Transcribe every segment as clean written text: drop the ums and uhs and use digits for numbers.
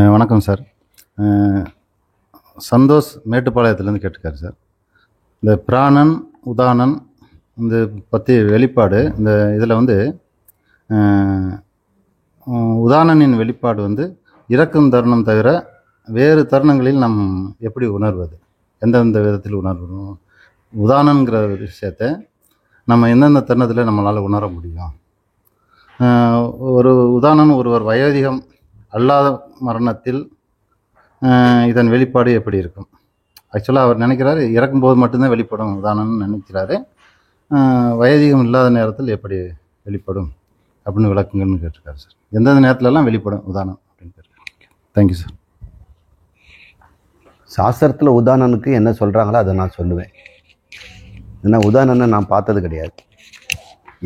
வணக்கம் சார். அ சந்தோஷ் மேட்டுப்பாளையத்துலேருந்து கேட்டிருக்காரு சார். இந்த பிராணன், உதானன் இந்த பற்றி வெளிப்பாடு இந்த இதில் வந்து அ உதானனின் வெளிப்பாடு வந்து இறக்கும் தருணம் தவிர வேறு தருணங்களில் நம் எப்படி உணர்வது? எந்தெந்த விதத்தில் உணர்வோம்? உதானன்கிற விஷயத்த நம்ம எந்தெந்த தருணத்தில் நம்மளால் உணர முடியும்? அ ஒரு உதாரணம் ஒருவர் வயோதிகம் அல்லாத மரணத்தில் இதன் வெளிப்பாடு எப்படி இருக்கும்? ஆக்சுவலாக அவர் நினைக்கிறாரு இறக்கும்போது மட்டும்தான் வெளிப்படும் உதாரணம்னு நினைக்கிறாரு. வயோதிகம் இல்லாத நேரத்தில் எப்படி வெளிப்படும் அப்படின்னு விளக்குங்கன்னு கேட்டிருக்காரு சார். எந்தெந்த நேரத்துலலாம் வெளிப்படும் உதாரணம் அப்படின்னு கேட்டிருக்காரு. Thank you sir. சாஸ்திரத்தில் உதாரணனுக்கு என்ன சொல்கிறாங்களோ அதை நான் சொல்லுவேன். ஏன்னா உதாரணனை நான் பார்த்தது கிடையாது,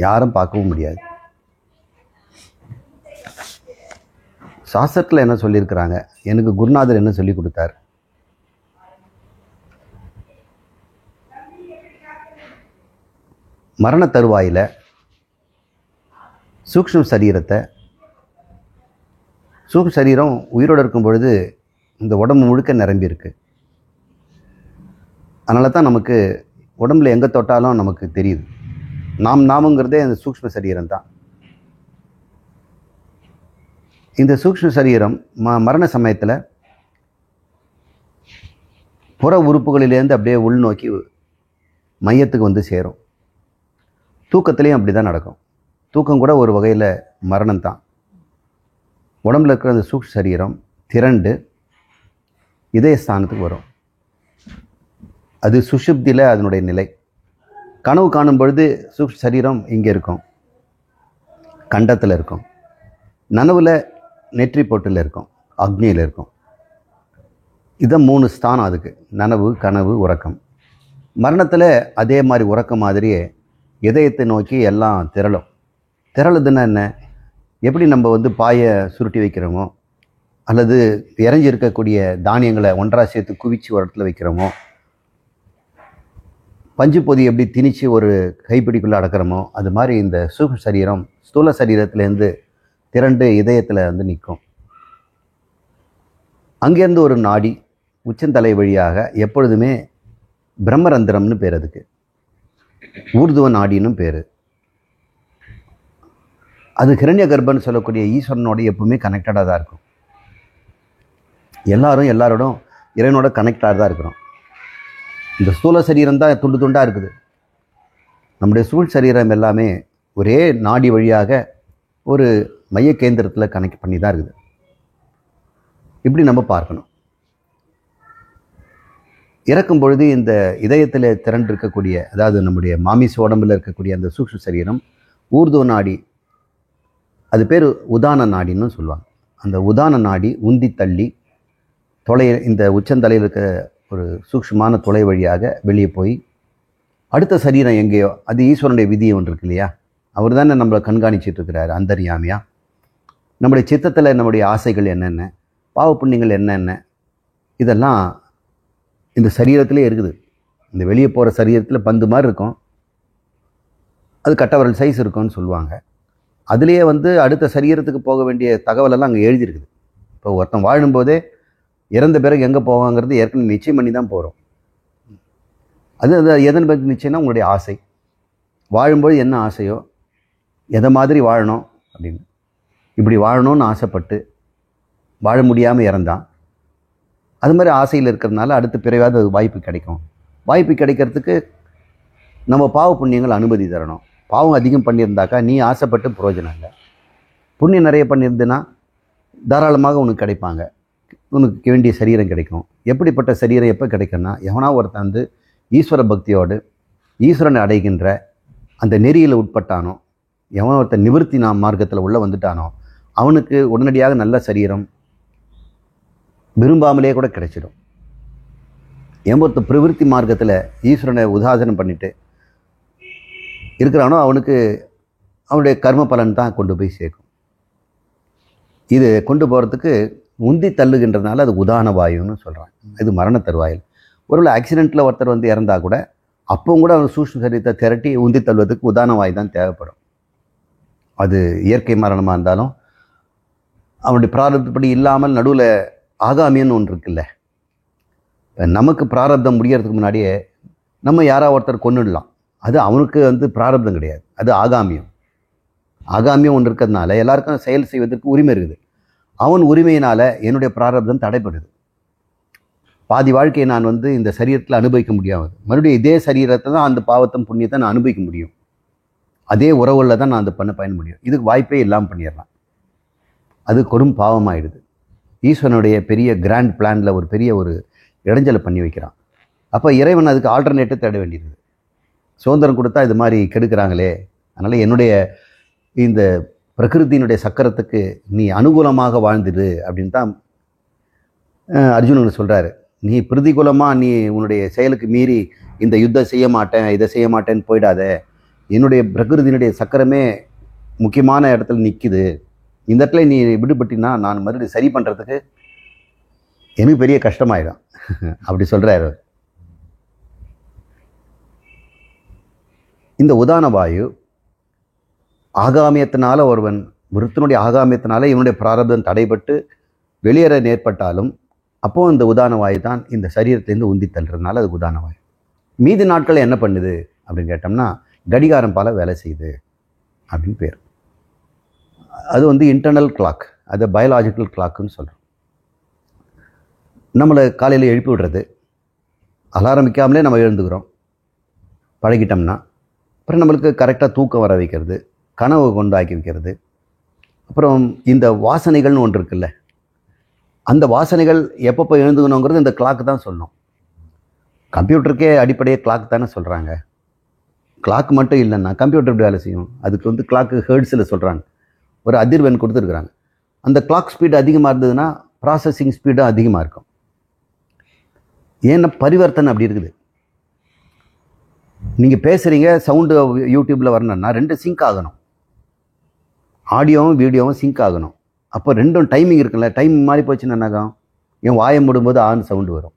யாரும் பார்க்கவும் முடியாது. சாஸ்திரத்தில் என்ன சொல்லியிருக்கிறாங்க, எனக்கு குருநாதர் என்ன சொல்லி கொடுத்தார், மரண தருவாயில் சூக்ஷ்ம சரீரம் உயிரோடு இருக்கும் பொழுது இந்த உடம்பு முழுக்க நிரம்பி இருக்கு. அதனால தான் நமக்கு உடம்புல எங்கே தொட்டாலும் நமக்கு தெரியுது. நாமுங்கிறதே அந்த சூக்ஷ்ம சரீரம் தான். இந்த சூக்ஷ்ம சரீரம் மரண சமயத்தில் புற உறுப்புகளிலேருந்து அப்படியே உள்நோக்கி மையத்துக்கு வந்து சேரும். தூக்கத்துலேயும் அப்படி தான் நடக்கும். தூக்கம் கூட ஒரு வகையில் மரணம் தான். உடம்புல இருக்கிற அந்த சூக்ஷ்ம சரீரம் திரண்டு இதயஸ்தானத்துக்கு வரும். அது சுஷுப்தியில் அதனுடைய நிலை. கனவு காணும் பொழுது சூக்ஷ்ம சரீரம் இங்கே இருக்கும், கண்டத்தில் இருக்கும். நனவில் நெற்றி பொட்டில் இருக்கும், அக்னியில் இருக்கும். இதான் 3 ஸ்தானம் அதுக்கு: நனவு, கனவு, உறக்கம். மரணத்தில் அதே மாதிரி உறக்கம் மாதிரியே இதயத்தை நோக்கி எல்லாம் திரளும். திரளுதுன்னா என்ன? எப்படி நம்ம வந்து பாயை சுருட்டி வைக்கிறோமோ, அல்லது இறஞ்சி இருக்கக்கூடிய தானியங்களை ஒன்றா சேர்த்து குவிச்சு ஒரு இடத்துல வைக்கிறோமோ, பஞ்சு பொதி எப்படி திணிச்சு ஒரு கைப்பிடிக்குள்ளே அடக்கிறோமோ, அது மாதிரி இந்த சூக்ஷ்ம சரீரம் ஸ்தூல சரீரத்திலேருந்து திரண்டு இதயத்தில் வந்து நிற்கும். அங்கேருந்து ஒரு நாடி உச்சந்தலை வழியாக எப்பொழுதுமே பிரம்மரந்திரம்னு பேர், அதுக்கு ஊர்துவ நாடின்னு பேர். அது ஹிரண்ய கர்ப்பன்னு சொல்லக்கூடிய ஈஸ்வரனோட எப்பவுமே கனெக்டடாக தான் இருக்கும். எல்லாரோடும் இறைவனோட கனெக்டாக தான் இருக்கிறோம். இந்த ஸ்தூல சரீரம் தான் துண்டு துண்டாக இருக்குது. நம்முடைய சூழ் சரீரம் எல்லாமே ஒரே நாடி வழியாக ஒரு மைய கேந்திரத்தில் கனெக்ட் பண்ணி தான் இருக்குது. இப்படி நம்ம பார்க்கணும். இறக்கும் பொழுது இந்த இதயத்தில் திரண்டு இருக்கக்கூடிய, அதாவது நம்முடைய மாமிச உடம்பில் இருக்கக்கூடிய அந்த சூக்ஷ்ம சரீரம் ஊர்துவ நாடி, அது பேர் உதான நாடின்னு சொல்லுவாங்க. அந்த உதான நாடி உந்தி தள்ளி இந்த உச்சந்தலையில் இருக்க ஒரு சூக்ஷ்மமான துளை வழியாக வெளியே போய் அடுத்த சரீரம் எங்கேயோ, அது ஈஸ்வரனுடைய விதி ஒன்று இருக்கு இல்லையா, அவர் தானே நம்மளை கண்காணிச்சிட்டு இருக்கிறாரு அந்தர்யாமியா. நம்முடைய சித்தத்தில் நம்முடைய ஆசைகள் என்னென்ன, பாவ புண்ணியங்கள் என்னென்ன, இதெல்லாம் இந்த சரீரத்திலே இருக்குது. இந்த வெளியே போகிற சரீரத்தில் பந்து மாதிரி இருக்கும், அது கட்டவரல் சைஸ் இருக்கும்னு சொல்லுவாங்க. அதுலேயே வந்து அடுத்த சரீரத்துக்கு போக வேண்டிய தகவலெல்லாம் அங்கே எழுதியிருக்குது. இப்போ ஒருத்தன் வாழும்போதே இறந்த பிறகு எங்கே போவாங்கிறது ஏற்கனவே நிச்சயம் பண்ணி தான் போகிறோம். அது எதன் பற்றி நிச்சயம்னா உங்களுடைய ஆசை. வாழும்போது என்ன ஆசையோ, எதை மாதிரி வாழணும் அப்படின்னு, இப்படி வாழணும்னு ஆசைப்பட்டு வாழ முடியாமல் இறந்தான். அது மாதிரி ஆசையில் இருக்கிறதுனால அடுத்த பிறவாது அது வாய்ப்பு கிடைக்கும். வாய்ப்பு கிடைக்கிறதுக்கு நம்ம பாவ புண்ணியங்கள் அனுமதி தரணும். பாவம் அதிகம் பண்ணியிருந்தாக்கா நீ ஆசைப்பட்டு பிரயோஜனம் இல்லை. புண்ணியம் நிறைய பண்ணியிருந்தேன்னா தாராளமாக உனக்கு கிடைப்பாங்க, உனக்கு வேண்டிய சரீரம் கிடைக்கும். எப்படிப்பட்ட சரீரம் எப்போ கிடைக்கும்னா, எவனா ஒருத்தன் வந்து ஈஸ்வர பக்தியோடு ஈஸ்வரனை அடைகின்ற அந்த நெறியில் உட்பட்டானோ, எவன் ஒருத்தன் நிவர்த்தி மார்க்கத்தில் உள்ளே வந்துட்டானோ, அவனுக்கு உடனடியாக நல்ல சரீரம் விரும்பாமலே கூட கிடைச்சிடும். எவன் ஒருத்தன் பிரவிற்த்தி மார்க்கத்தில் ஈஸ்வரனை உதாசனம் பண்ணிட்டு இருக்கிறானோ, அவனுக்கு அவனுடைய கர்ம பலன் தான் கொண்டு போய் சேர்க்கும். இது கொண்டு போகிறதுக்கு உந்தி தள்ளுகின்றதுனால அது உதான வாயுன்னு சொல்கிறாங்க. இது மரண தருவாயில். ஒருவேளை ஆக்சிடெண்ட்டில் ஒருத்தர் வந்து இறந்தால் கூட அப்பவும் கூட அவன் சூக்ஷ்ம சரீரத்தை திரட்டி உந்தி தள்ளுவதற்கு உதான வாயு தான் தேவைப்படும். அது இயற்கை மரணமாக இருந்தாலும் அவனுடைய பிராரப்தப்படி இல்லாமல் நடுவில் ஆகாமியன்னு ஒன்று இருக்குல்ல. நமக்கு பிராரப்தம் முடியறதுக்கு முன்னாடியே நம்ம யாராவது ஒருத்தர் கொன்னுடலாம். அது அவனுக்கு வந்து பிராரப்தம் கிடையாது, அது ஆகாமியம். ஆகாமியம் ஒன்று இருக்கிறதுனால எல்லாருக்கும் செயல் செய்வதற்கு உரிமை இருக்குது. அவன் உரிமையினால் என்னுடைய பிராரப்தம் தடைப்படுது. பாதி வாழ்க்கையை நான் வந்து இந்த சரீரத்தில் அனுபவிக்க முடியாது. மறுபடியும் இதே சரீரத்தை தான் அந்த பாவத்தம் புண்ணியத்தை நான் அனுபவிக்க முடியும். அதே உறவுகளில் தான் நான் அந்த பயன் முடியும். இதுக்கு வாய்ப்பே இல்லாமல் பண்ணிடலாம். அது கொடும் பாவமாயிடுது. ஈஸ்வரனுடைய பெரிய கிராண்ட் பிளானில் ஒரு பெரிய ஒரு இடைஞ்சலை பண்ணி வைக்கிறான். அப்போ இறைவன் அதுக்கு ஆல்டர்னேட்டிவ் தேட வேண்டியது. சுதந்திரம் கொடுத்தா இது மாதிரி கெடுக்கிறாங்களே, அதனால் என்னுடைய இந்த பிரகிருத்தினுடைய சக்கரத்துக்கு நீ அனுகூலமாக வாழ்ந்துடு அப்படின்னு தான் அர்ஜுனனுக்கு சொல்கிறாரு. நீ பிரதிகூலமாக நீ உன்னுடைய செயலுக்கு மீறி இந்த யுத்தம் செய்ய மாட்டேன், இதை செய்ய மாட்டேன்னு போயிடாத. என்னுடைய பிரகிருதியினுடைய சக்கரமே முக்கியமான இடத்துல நிற்கிது. இந்த இடத்துல நீ விடுபட்டினா நான் மறுபடியும் சரி பண்ணுறதுக்கு எனக்கு பெரிய கஷ்டமாயிடும் அப்படி சொல்கிறாரு. இந்த உதான வாயு ஆகாமியத்தினால ஒருவன் விருத்தினுடைய ஆகாமியத்தினால இவனுடைய பிராரப்தம் தடைபட்டு வெளியேற நேர்பட்டாலும் அப்போது இந்த உதான வாயு தான் இந்த சரீரத்திலேருந்து உந்தி தள்ளுறதுனால அது உதான வாயு. மீதி நாட்கள் என்ன பண்ணுது அப்படின்னு கேட்டோம்னா கடிகாரம் போல வேலை செய்யுது அப்படின்னு பேர். அது வந்து இன்டர்னல் கிளாக், அது பயாலாஜிக்கல் கிளாக்குன்னு சொல்கிறோம். நம்மளை காலையில் எழுப்பி விடுறது, அலாரம் வைக்காமலே நம்ம எழுந்துக்கிறோம் பழகிட்டோம்னா. அப்புறம் நம்மளுக்கு கரெக்டாக தூக்கம் வர வைக்கிறது, கனவு கொண்டு ஆக்கி வைக்கிறது. அப்புறம் இந்த வாசனைகள்னு ஒன்று இருக்குல்ல, அந்த வாசனைகள் எப்பப்போ எழுந்துக்கணுங்கிறது இந்த கிளாக்கு தான் சொல்லணும். கம்ப்யூட்டருக்கே அடிப்படையே கிளாக் தானே சொல்கிறாங்க. கிளாக் மட்டும் இல்லைன்னா கம்ப்யூட்டர் எப்படி வேலை செய்யும்? அதுக்கு வந்து கிளாக்கு ஹெர்ட்ஸில் சொல்கிறாங்க, ஒரு அதிர்வெண் கொடுத்துருக்குறாங்க. அந்த கிளாக் ஸ்பீடு அதிகமாக இருந்ததுன்னா ப்ராசஸிங் ஸ்பீடும் அதிகமாக இருக்கும். ஏன்னா பரிவர்த்தனை அப்படி இருக்குது. நீங்கள் பேசுகிறீங்க, சவுண்டு யூடியூப்பில் வரணும்னா ரெண்டு சிங்க் ஆகணும், ஆடியோவும் வீடியோவும் சிங்க் ஆகணும். அப்போ ரெண்டும் டைமிங் இருக்குல்ல, டைம் மாறி போச்சுன்னா என்னாகும்? என் வாயை மூடும்போது ஆன் சவுண்டு வரும்,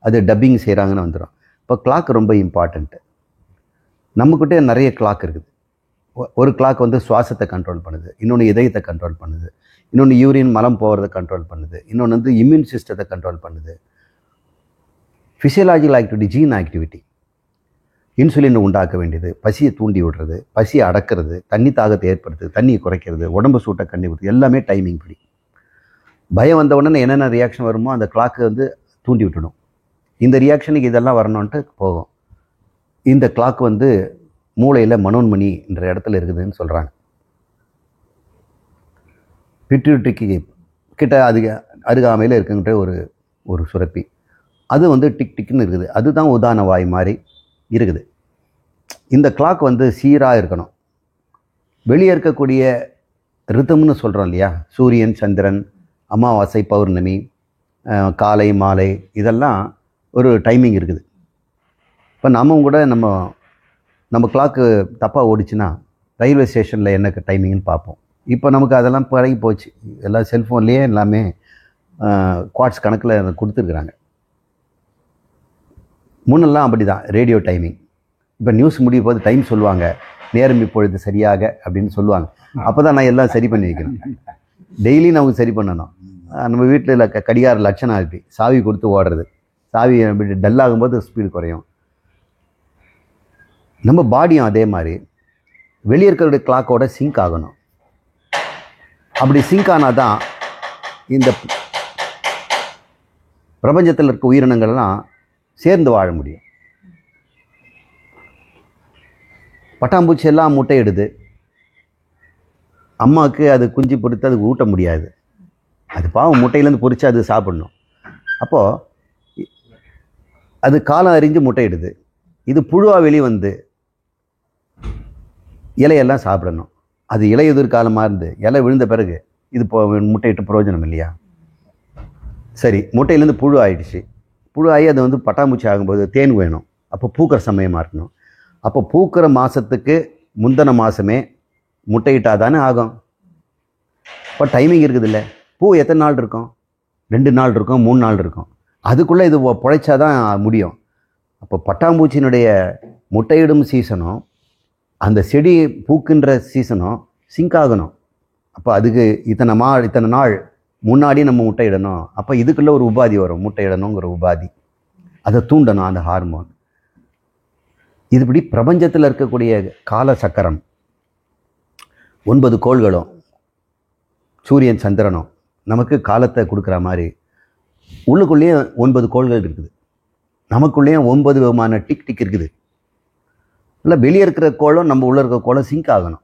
அது டப்பிங் செய்கிறாங்கன்னு வந்துடும். இப்போ கிளாக் ரொம்ப இம்பார்ட்டண்ட்டு. நம்மக்கிட்டே நிறைய கிளாக் இருக்குது. ஒரு கிளாக் வந்து சுவாசத்தை கண்ட்ரோல் பண்ணுது, இன்னொன்று இதயத்தை கண்ட்ரோல் பண்ணுது, இன்னொன்று யூரின் மலம் போகிறத கண்ட்ரோல் பண்ணுது, இன்னொன்று வந்து இம்யூன் சிஸ்டத்தை கண்ட்ரோல் பண்ணுது. Physiological activity, gene activity, insulin உண்டாக்க வேண்டியது, பசியை தூண்டி விடுறது, பசியை அடக்கிறது, தண்ணி தாகத்தை ஏற்படுத்துது, தண்ணியை குறைக்கிறது, உடம்பு சூட்டை கண்டுபிடிக்கிறது, எல்லாமே டைமிங் படி. பயம் வந்த உடனே என்னென்ன ரியாக்ஷன் வருமோ அந்த கிளாக்கு வந்து தூண்டி விட்டுடும். இந்த ரியாக்ஷனுக்கு இதெல்லாம் வரணுன்ட்டு போகும். இந்த கிளாக் வந்து மூளையில் மனோன்மணி என்ற இடத்துல இருக்குதுன்னு சொல்கிறாங்க. பிட்யூட்டரிக்கு கிட்ட அருகாமையில் இருக்குன்ற ஒரு சுரப்பி, அது வந்து டிக் டிக்னு இருக்குது. அதுதான் உதான வாய் மாதிரி இருக்குது. இந்த கிளாக் வந்து சீராக இருக்கணும். வெளியே இருக்கக்கூடிய ரிதம்னு சொல்கிறோம் இல்லையா, சூரியன், சந்திரன், அமாவாசை, பௌர்ணமி, காலை, மாலை, இதெல்லாம் ஒரு டைமிங் இருக்குது. இப்போ நம்ம கூட நம்ம கிளாக்கு தப்பாக ஓடிச்சுன்னா ரயில்வே ஸ்டேஷனில் என்ன டைமிங்னு பார்ப்போம். இப்போ நமக்கு அதெல்லாம் பழகி போச்சு. எல்லாம் செல்ஃபோன்லேயே எல்லாமே குவாட்ஸ் கணக்கில் கொடுத்துருக்குறாங்க. முன்னெல்லாம் அப்படி தான் ரேடியோ டைமிங். இப்போ நியூஸ் முடியும் போது டைம் சொல்லுவாங்க, நேரம் இப்பொழுது சரியாக அப்படின்னு சொல்லுவாங்க. அப்போ தான் நான் எல்லாம் சரி பண்ணி வைக்கணும். டெய்லி நமக்கு சரி பண்ணணும். நம்ம வீட்டில் கடிகார லட்சணம் ஆகி சாவி கொடுத்து ஓடுறது, சாவி டல்லாகும்போது ஸ்பீடு குறையும். நம்ம பாடியும் அதே மாதிரி வெளியே இருக்கிற கிளாக்கோட சிங்க் ஆகணும். அப்படி சிங்க் ஆனால் தான் இந்த பிரபஞ்சத்தில் இருக்க உயிரினங்கள்லாம் சேர்ந்து வாழ முடியும். பட்டாம்பூச்சி எல்லாம் முட்டையிடுது, அம்மாவுக்கு அது குஞ்சு பொறுத்து அதுக்கு ஊட்ட முடியாது. அது பாவம் முட்டையிலேருந்து பொறிச்சு அது சாப்பிடணும். அப்போது அது காலம் அறிஞ்சு முட்டையிடுது. இது புழுவாக வெளியே வந்து இலையெல்லாம் சாப்பிடணும். அது இலையுதிர் காலமாக இருந்து இலை விழுந்த பிறகு இது முட்டையிட்டு பிரயோஜனம் இல்லையா? சரி, முட்டையிலேருந்து புழு ஆயிடுச்சு. புழு ஆகி அது வந்து பட்டாம்பூச்சி ஆகும்போது தேன் வேணும். அப்போ பூக்கிற சமயமாக இருக்கணும். அப்போ பூக்கிற மாதத்துக்கு முந்தின மாதமே முட்டையிட்டால் தானே ஆகும். இப்போ டைமிங் இருக்குது இல்லை. பூ எத்தனை நாள் இருக்கும்? 2 நாள் இருக்கும், 3 நாள் இருக்கும். அதுக்குள்ளே இது பிழைச்சாதான் முடியும். அப்போ பட்டாம்பூச்சியினுடைய முட்டையிடும் சீசனும் அந்த செடி பூக்கின்ற சீசனும் சிங்க் ஆகணும். அப்போ அதுக்கு இத்தனை நாள் முன்னாடி நம்ம முட்டையிடணும். அப்போ இதுக்குள்ளே ஒரு உபாதி வரும், முட்டையிடணுங்கிற உபாதி. அதை தூண்டணும் அந்த ஹார்மோன். இதுபடி பிரபஞ்சத்தில் இருக்கக்கூடிய கால சக்கரம் 9 கோள்களும் சூரியன் சந்திரனும் நமக்கு காலத்தை கொடுக்குற மாதிரி உள்ளுக்குள்ளேயும் 9 கோள்கள் இருக்குது. நமக்குள்ளேயும் 9 விதமான டிக் டிக் இருக்குது. இல்லை வெளியே இருக்கிற கோளும் நம்ம உள்ளே இருக்கிற கோளும் சிங்க் ஆகணும்.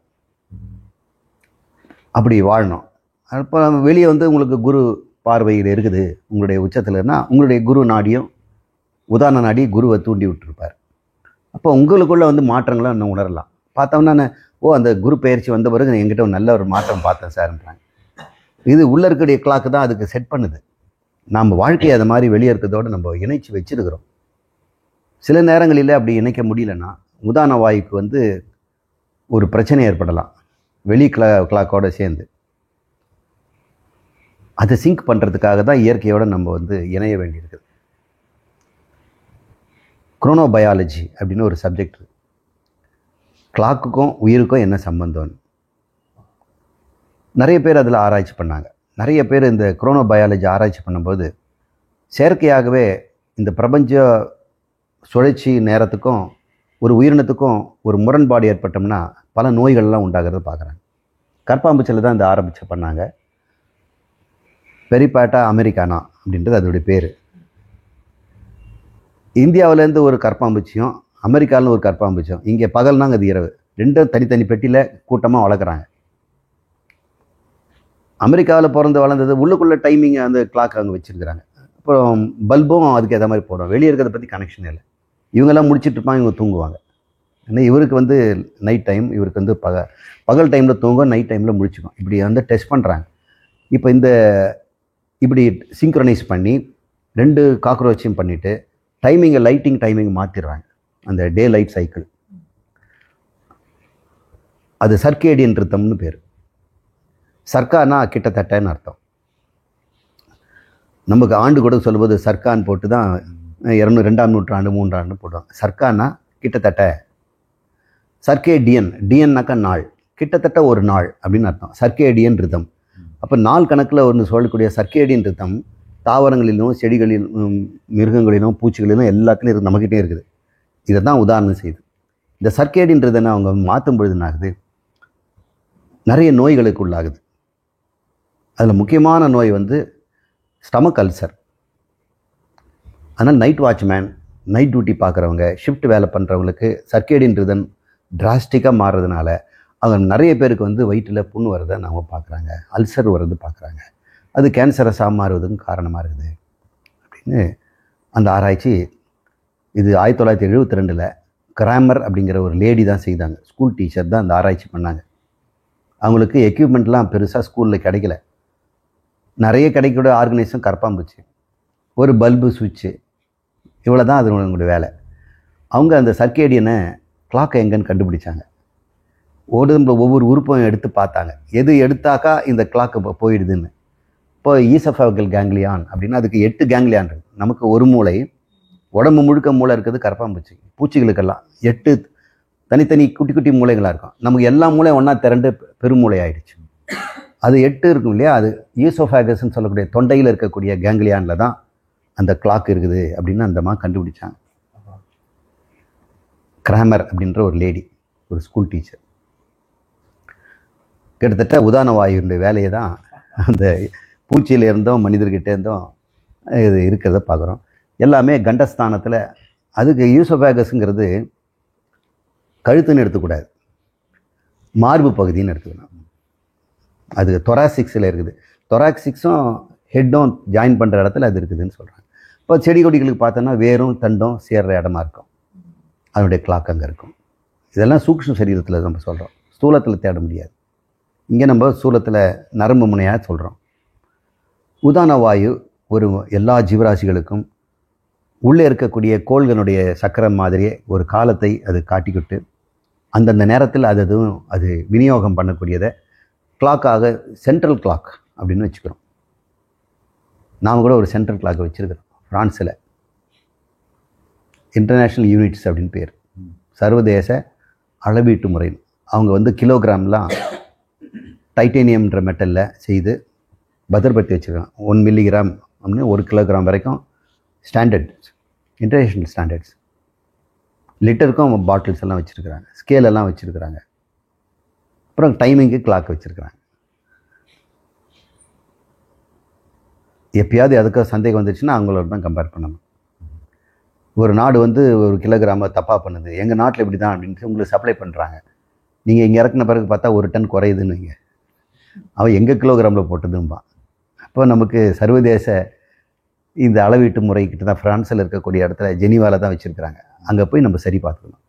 அப்படி வாழணும். அப்போ வெளியே வந்து உங்களுக்கு குரு பார்வையில் இருக்குது உங்களுடைய உச்சத்தில்னா உங்களுடைய குரு நாடியும் உதாரண நாடி குருவை தூண்டி விட்டுருப்பார். அப்போ உங்களுக்குள்ளே வந்து மாற்றங்களை இன்னும் உணரலாம். பார்த்தோம்னா அந்த குரு பயிற்சி வந்த பிறகு என்கிட்ட ஒரு நல்ல ஒரு மாற்றம் பார்த்தேன் சார்ன்றாங்க. இது உள்ளே இருக்கக்கூடிய கிளாக்கு தான் அதுக்கு செட் பண்ணுது. நம்ம வாழ்க்கையை அதை மாதிரி வெளியே இருக்கிறதோடு நம்ம இணைச்சி வச்சிருக்கிறோம். சில நேரங்களில் அப்படி இணைக்க முடியலன்னா உதாரண வாயுக்கு வந்து ஒரு பிரச்சனை ஏற்படலாம் வெளி கிளாக்கோடு சேர்ந்து. அதை சிங்க் பண்ணுறதுக்காக தான் இயற்கையோடு நம்ம வந்து இணைய வேண்டியிருக்குது. குரோனோபயாலஜி அப்படின்னு ஒரு சப்ஜெக்ட். கிளாக்குக்கும் உயிருக்கும் என்ன சம்பந்தம்னு நிறைய பேர் அதில் ஆராய்ச்சி பண்ணாங்க. நிறைய பேர் இந்த குரோனோபயாலஜி ஆராய்ச்சி பண்ணும்போது செயற்கையாகவே இந்த பிரபஞ்ச சுழற்சி நேரத்துக்கும் ஒரு உயிரினத்துக்கும் ஒரு முரண்பாடு ஏற்பட்டோம்னா பல நோய்கள்லாம் உண்டாகிறத பார்க்குறாங்க. கற்பாம்பூச்சியில் தான் இந்த ஆரம்பிச்சு பண்ணாங்க. பெரிபாட்டா அமெரிக்கானா அப்படின்றது அதோடைய பேர். இந்தியாவிலேருந்து ஒரு கற்பாம்பூச்சியும் அமெரிக்காவில் ஒரு கற்பாம்பூச்சியும், இங்கே பகல்னாங்க அது இரவு, ரெண்டும் தனித்தனி பெட்டியில் கூட்டமாக வளர்க்குறாங்க. அமெரிக்காவில் பிறந்து வளர்ந்தது உள்ளுக்குள்ளே டைமிங் அந்த கிளாக் அங்கே வச்சுருக்கிறாங்க. அப்புறம் பல்பும் அதுக்கு ஏற்ற மாதிரி போடும். வெளியே இருக்கிறத பற்றி கனெக்ஷன் இல்லை. இவங்கெல்லாம் முடிச்சுட்டு இருப்பாங்க, இவங்க தூங்குவாங்க. ஏன்னா இவருக்கு வந்து நைட் டைம், இவருக்கு வந்து பகல் டைமில் தூங்கும், நைட் டைமில் முடிச்சுக்கும். இப்படி வந்து டெஸ்ட் பண்ணுறாங்க. இப்போ இப்படி சிங்க்ரனைஸ் பண்ணி 2 காக்ரோச்சையும் பண்ணிவிட்டு டைமிங்கை லைட்டிங் டைமிங் மாற்றிடுறாங்க. அந்த டே லைட் சைக்கிள், அது சர்க்கேடியன் ரிதம்னு பேர். சர்க்கானா கிட்டத்தட்டன்னு அர்த்தம். நமக்கு ஆண்டு கூட சொல்லும்போது சர்க்கான்னு போட்டு தான் 2ஆம் நூற்றாண்டு 3ஆண்டு போடுவாங்க. சர்க்கானா கிட்டத்தட்ட. சர்க்கேடியன், டிஎன்னாக்கா நாள், கிட்டத்தட்ட ஒரு நாள் அப்படின்னு அர்த்தம். Circadian rhythm. அப்போ நாள் கணக்கில் ஒன்று சொல்லக்கூடிய சர்க்கேடியன் ரிதம் தாவரங்களிலும் செடிகளிலும் மிருகங்களிலும் பூச்சிகளிலும் எல்லாத்துலேயும் இருக்குது, நம்மக்கிட்டே இருக்குது. இதை தான் உதாரணம் செய்யுது. இந்த சர்க்கேடியன் ரிதனை அவங்க மாற்றும் பொழுது என்ன ஆகுது, நிறைய நோய்களுக்கு உள்ளாகுது. அதில் முக்கியமான நோய் வந்து ஸ்டமக் அல்சர். அதனால் நைட் வாட்ச்மேன், நைட் டியூட்டி பார்க்குறவங்க, ஷிஃப்ட் வேலை பண்ணுறவங்களுக்கு சர்க்கேடியன் ரிதம் டிராஸ்டிக்காக மாறுறதுனால அவங்க நிறைய பேருக்கு வந்து வயிற்றில் புண்ணு வரதை நம்ம பார்க்குறாங்க, அல்சர் வர்றது பார்க்குறாங்க. அது கேன்சரஸாக மாறுவதுக்கும் காரணமாக இருக்குது அப்படின்னு அந்த ஆராய்ச்சி. இது 1972 கிராமர் அப்படிங்கிற ஒரு லேடி தான் செய்தாங்க. ஸ்கூல் டீச்சர் தான் அந்த ஆராய்ச்சி பண்ணாங்க. அவங்களுக்கு எக்யூப்மெண்ட்லாம் பெருசாக ஸ்கூலில் கிடைக்கல. நிறைய கிடைக்கூட ஆர்கனைஸும் கற்பாம்பூச்சி, ஒரு பல்பு சுவிட்சு, இவ்வளோ தான் அது உங்களுடைய வேலை. அவங்க அந்த சர்க்கேடியனை கிளாக்கை எங்கன்னு கண்டுபிடிச்சாங்க. ஒவ்வொரு உறுப்பையும் எடுத்து பார்த்தாங்க, எது எடுத்தாக்கா இந்த கிளாக்கு போயிடுதுன்னு. இப்போ ஈசோஃபேகல் கேங்லியான் அப்படின்னா அதுக்கு 8 கேங்லியான் இருக்குது. நமக்கு ஒரு மூளை, உடம்பு முழுக்க மூளை இருக்குது கற்பாம்பூச்சி. பூச்சிகளுக்கெல்லாம் 8 தனித்தனி குட்டி குட்டி மூளைகளாக இருக்கும். நமக்கு எல்லா மூளையும் ஒன்றா திரண்டு பெருமூளை ஆயிடுச்சு. அது 8 இருக்கும் இல்லையா, அது ஈசோஃபேகஸ்ன்னு சொல்லக்கூடிய தொண்டையில் இருக்கக்கூடிய கேங்லியானில் தான் அந்த கிளாக் இருக்குது அப்படின்னு அந்தமா கண்டுபிடிச்சாங்க. கிராமர் அப்படின்ற ஒரு லேடி, ஒரு ஸ்கூல் டீச்சர். கிட்டத்தட்ட உதாரண வாயுடைய வேலையை தான் அந்த பூச்சியில் இருந்தோம் மனிதர்கிட்ட இருந்தோம் இது இருக்கிறத பார்க்குறோம். எல்லாமே கண்டஸ்தானத்தில். அதுக்கு ஈசோஃபேகஸுங்கிறது கழுத்துன்னு எடுத்துக்கூடாது, மார்பு பகுதின்னு எடுத்துக்கணும். அது தொராசிக்ஸில் இருக்குது. தொராக்சிக்ஸும் ஹெட்டும் ஜாயின் பண்ணுற இடத்துல அது இருக்குதுன்னு சொல்கிறாங்க. இப்போ செடி கொடிகளுக்கு பார்த்தோன்னா வேரும் தண்டும் சேர்கிற இடமா இருக்கும், அதனுடைய கிளாக் அங்கே இருக்கும். இதெல்லாம் சூக்ஷ்ம சரீரத்தில் நம்ம சொல்கிறோம், ஸ்தூலத்தில் தேட முடியாது. இங்கே நம்ம ஸ்தூலத்தில் நரம்பு முனையாக சொல்கிறோம். உதான வாயு ஒரு எல்லா ஜீவராசிகளுக்கும் உள்ளே இருக்கக்கூடிய கோள்களுடைய சக்கரம் மாதிரியே ஒரு காலத்தை அது காட்டிக்கிட்டு அந்தந்த நேரத்தில் அது விநியோகம் பண்ணக்கூடியதை கிளாக்காக சென்ட்ரல் கிளாக் அப்படின்னு வச்சுக்கிறோம். நாம் கூட ஒரு சென்ட்ரல் கிளாக் வச்சுருக்கிறோம் ஃப்ரான்ஸில். இன்டர்நேஷ்னல் யூனிட்ஸ் அப்படின்னு பேர், சர்வதேச அளவீட்டு முறை. அவங்க கிலோகிராம்லாம் டைட்டேனியம்ன்ற மெட்டலில் செய்து பத்திரப்படுத்தி வச்சுருக்காங்க. 1 மில்லிகிராம் அப்படின்னு 1 கிலோகிராம் வரைக்கும் ஸ்டாண்டர்ட், இன்டர்நேஷ்னல் ஸ்டாண்டர்ட்ஸ். லிட்டருக்கும் பாட்டில்ஸ் எல்லாம் வச்சுருக்குறாங்க, ஸ்கேல் எல்லாம் வச்சுருக்குறாங்க. அப்புறம் டைமிங்கு கிளாக் வச்சுருக்குறாங்க. எப்பயாவது அதுக்காக சந்தேகம் வந்துச்சுன்னா அவங்களோட தான் கம்பேர் பண்ணணும். ஒரு நாடு வந்து 1 கிலோகிராமை தப்பாக பண்ணுது, எங்கள் நாட்டில் இப்படி தான் அப்படின்ட்டு உங்களுக்கு சப்ளை பண்ணுறாங்க. நீங்கள் இங்கே இறக்குன பிறகு பார்த்தா 1 டன் குறையுதுன்னு வைங்க, அவன் எங்கள் கிலோகிராமில் போட்டதும்பான். அப்போ நமக்கு சர்வதேச இந்த அளவீட்டு முறைக்கிட்ட தான் ஃப்ரான்ஸில் இருக்கக்கூடிய இடத்துல ஜெனீவாவில் தான் வச்சுருக்கிறாங்க. அங்கே போய் நம்ம சரி பார்த்துக்கணும்.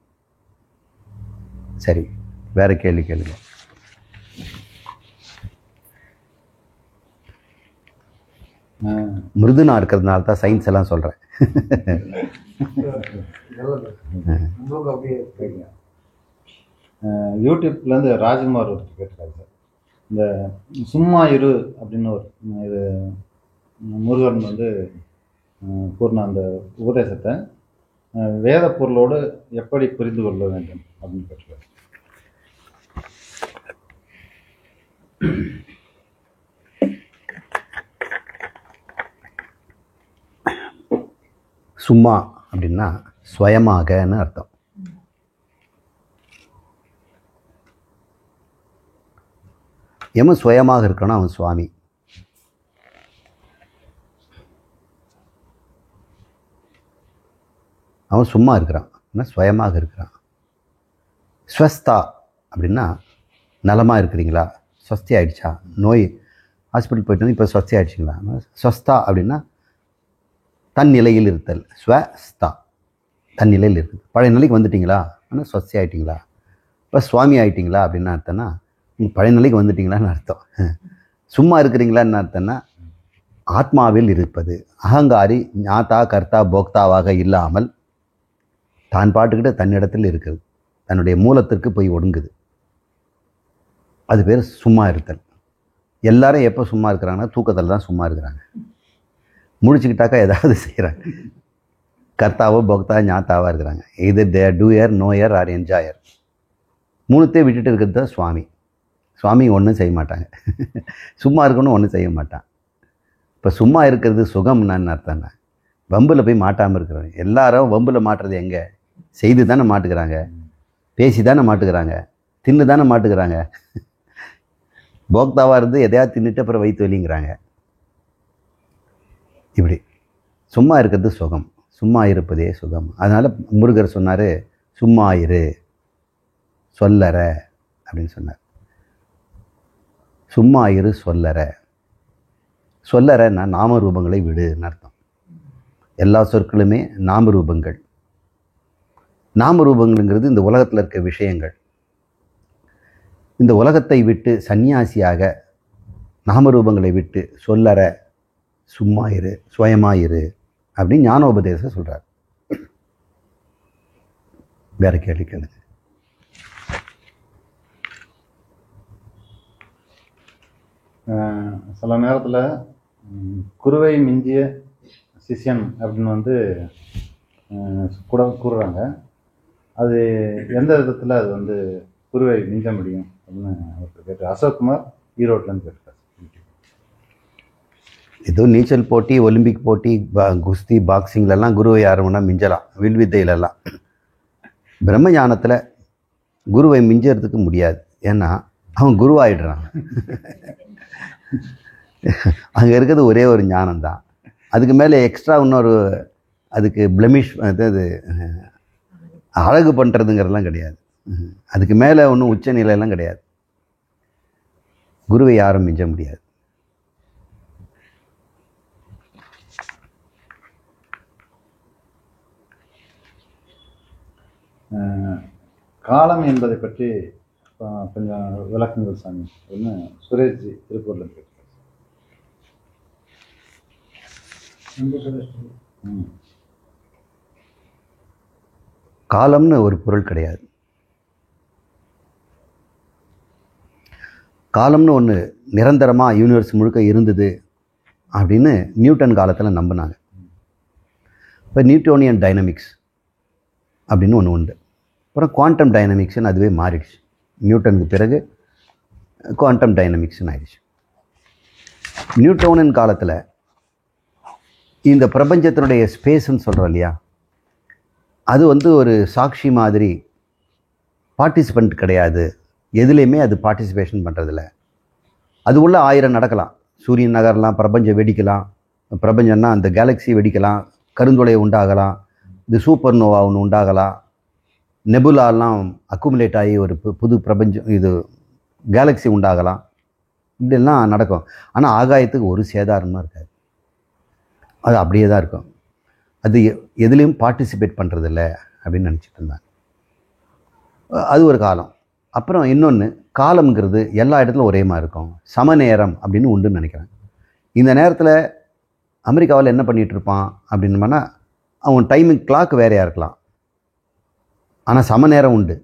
சரி, வேறு கேள்வி கேளுங்க. மிருதுனா இருக்கிறதுனால தான் சயின்ஸ் எல்லாம் சொல்கிறேன். யூடியூப்லேருந்து ராஜ்குமார் ஒருத்தர் கேட்டிருக்காரு சார், இந்த சும்மா இரு அப்படின்னு ஒரு இது முருகன் வந்து கூறின அந்த உபதேசத்தை வேத பொருளோடு எப்படி புரிந்து கொள்ள வேண்டும் அப்படின்னு கேட்டிருக்காரு. சும்மா அப்படின்னா ஸ்வயமாகன்னு அர்த்தம். எவன் சுயமாக இருக்கானோ அவன் சுவாமி. அவன் சும்மா இருக்கிறான், சுயமாக இருக்கிறான். ஸ்வஸ்தா அப்படின்னா நலமாக இருக்கிறீங்களா, ஸ்வஸ்தி ஆயிடுச்சா, நோய் ஹாஸ்பிட்டல் போயிட்டு வந்து இப்போ ஸ்வஸ்தி ஆயிடுச்சிங்களா. ஸ்வஸ்தா அப்படின்னா தன் நிலையில் இருத்தல். ஸ்வஸ்தா தன் நிலையில் இருக்குது. பழைய நிலைக்கு வந்துட்டிங்களா, ஆனால் ஸ்வஸ்தி ஆகிட்டிங்களா. இப்போ சுவாமி ஆகிட்டிங்களா அப்படின்னு அர்த்தம்னா நீங்கள் பழைய நிலைக்கு வந்துட்டிங்களான்னு அர்த்தம். சும்மா இருக்கிறீங்களான்னு அர்த்தம்னா ஆத்மாவில் இருப்பது. அகங்காரி ஞாத்தா கர்த்தா போக்தாவாக இல்லாமல் தான் பாட்டுக்கிட்ட தன்னிடத்தில் இருக்குது, தன்னுடைய மூலத்திற்கு போய் ஒடுங்குது. அது பேர் சும்மா இருத்தல். எல்லாரும் எப்போ சும்மா இருக்கிறாங்கன்னா தூக்கத்தில் தான் சும்மா இருக்கிறாங்க. முடிச்சுக்கிட்டாக்கா ஏதாவது செய்கிறாங்க. கர்த்தாவோ போக்தா ஞாத்தாவாக இருக்கிறாங்க. இது தே டூயர் நோயர் ஆர் என்ஜாயர். மூணுத்தையும் விட்டுட்டு இருக்கிறது தான் சுவாமி. சுவாமி ஒன்றும் செய்ய மாட்டாங்க, சும்மா இருக்கணும் ஒன்றும் செய்ய மாட்டான். இப்போ சும்மா இருக்கிறது சுகம்னான்னு அர்த்தம்னா வம்பில் போய் மாட்டாமல் இருக்கிறாங்க. எல்லாரும் வம்பில் மாட்டுறது எங்கே? செய்து தானே மாட்டுக்கிறாங்க, பேசி தானே மாட்டுக்கிறாங்க, தின்னு தானே மாட்டுக்கிறாங்க. போக்தாவாக இருந்து எதையாவது தின்னுட்டு அப்புறம் வயிற்று வலிங்கிறாங்க. இப்படி சும்மா இருக்கிறது சுகம், சும்மா இருப்பதே சுகம். அதனால் முருகர் சொன்னார், சும்மா இரு சொல்லற அப்படின்னு சொன்னார். சும்மா இரு சொல்லற. சொல்லறன்னா நாம ரூபங்களை விடுன்னு அர்த்தம். எல்லா சொற்களுமே நாம ரூபங்கள். நாம ரூபங்கள்ங்கிறது இந்த உலகத்தில் இருக்க விஷயங்கள். இந்த உலகத்தை விட்டு சந்நியாசியாக நாமரூபங்களை விட்டு சொல்லற, சும்மா இரு, சுயமாயிரு அப்படின்னு ஞானோபதேசம் சொல்கிறார். வேற கேள்வி கேளுங்க. சில நேரத்தில் குருவை மிஞ்சிய சிஷ்யன் அப்படின்னு வந்து கூட கூறுறாங்க. அது எந்த விதத்தில் அது வந்து குருவை மிஞ்ச முடியும் அப்படின்னு அவருக்கு கேட்டு அசோக்குமார் ஈரோட்லேருந்து கேட்டார். ஏதோ நீச்சல் போட்டி, ஒலிம்பிக் போட்டி, குஸ்தி, பாக்ஸிங்லலாம் குருவை யாருன்னா மிஞ்சலாம், வில்வித்தையிலெல்லாம். பிரம்ம ஞானத்தில் குருவை மிஞ்சறதுக்கு முடியாது. ஏன்னா அவன் குருவாயிடுறான். அங்கே இருக்கிறது ஒரே ஒரு ஞானம்தான். அதுக்கு மேலே எக்ஸ்ட்ரா இன்னொரு அதுக்கு பிளமிஷ் அது அழகு பண்ணுறதுங்கிறதுலாம் கிடையாது. அதுக்கு மேலே ஒன்றும் உச்ச நிலையெல்லாம் கிடையாது. குருவை யாரும் மிஞ்ச முடியாது. காலம் என்பதை பற்றி கொஞ்சம் விளக்குங்கள் சாமி அப்படின்னு சுரேஷ்ஜி திருப்பூர்ல கேட்கிறார். காலம்னு ஒரு பொருள் கிடையாது. காலம்னு ஒன்று நிரந்தரமாக யூனிவர்ஸ் முழுக்க இருந்தது அப்படின்னு நியூட்டன் காலத்தில் நம்பினாங்க. இப்போ நியூட்டோனியன் டைனமிக்ஸ் அப்படின்னு ஒன்று உண்டு. அப்புறம் குவாண்டம் டைனமிக்ஸ்ன்னு அதுவே மாறிடுச்சு. நியூட்டனுக்கு பிறகு குவாண்டம் டைனமிக்ஸ்னு ஆயிடுச்சு. நியூட்டனின் காலத்தில் இந்த பிரபஞ்சத்தினுடைய ஸ்பேஸ்ன்னு சொல்கிறோம் இல்லையா, அது வந்து ஒரு சாட்சி மாதிரி, பார்ட்டிசிபெண்ட் கிடையாது, எதுலேயுமே அது பார்ட்டிசிபேஷன் பண்ணுறதில்ல. அது உள்ள 1000 நடக்கலாம், சூரியன் நகரலாம், பிரபஞ்சம் வெடிக்கலாம், பிரபஞ்சம்னா அந்த கேலக்ஸி வெடிக்கலாம், கருந்துளை உண்டாகலாம், இது சூப்பர் நோவா ஒன்று உண்டாகலாம், நெபுலாலாம் அக்குமுலேட் ஆகி ஒரு புது பிரபஞ்சம் இது கேலக்ஸி உண்டாகலாம், இப்படியெல்லாம் நடக்கும். ஆனால் ஆகாயத்துக்கு ஒரு சேதாரமாக இருக்காது, அது அப்படியே தான் இருக்கும். அது எதுலேயும் பார்ட்டிசிபேட் பண்ணுறதில்ல அப்படின்னு நினச்சிட்டு இருந்தாங்க. அது ஒரு காலம். அப்புறம் இன்னொன்று, காலம்ங்கிறது எல்லா இடத்துலையும் ஒரே மாதிரி இருக்கும், சமநேரம் அப்படின்னு உண்டுன்னு நினைக்கிறேன். இந்த நேரத்தில் அமெரிக்காவில் என்ன பண்ணிகிட்டு இருப்பான் அப்படின்னோம்னா, அவன் டைமிங் கிளாக் வேறையாக இருக்கலாம், ஆனால் சமநேரம் உண்டு.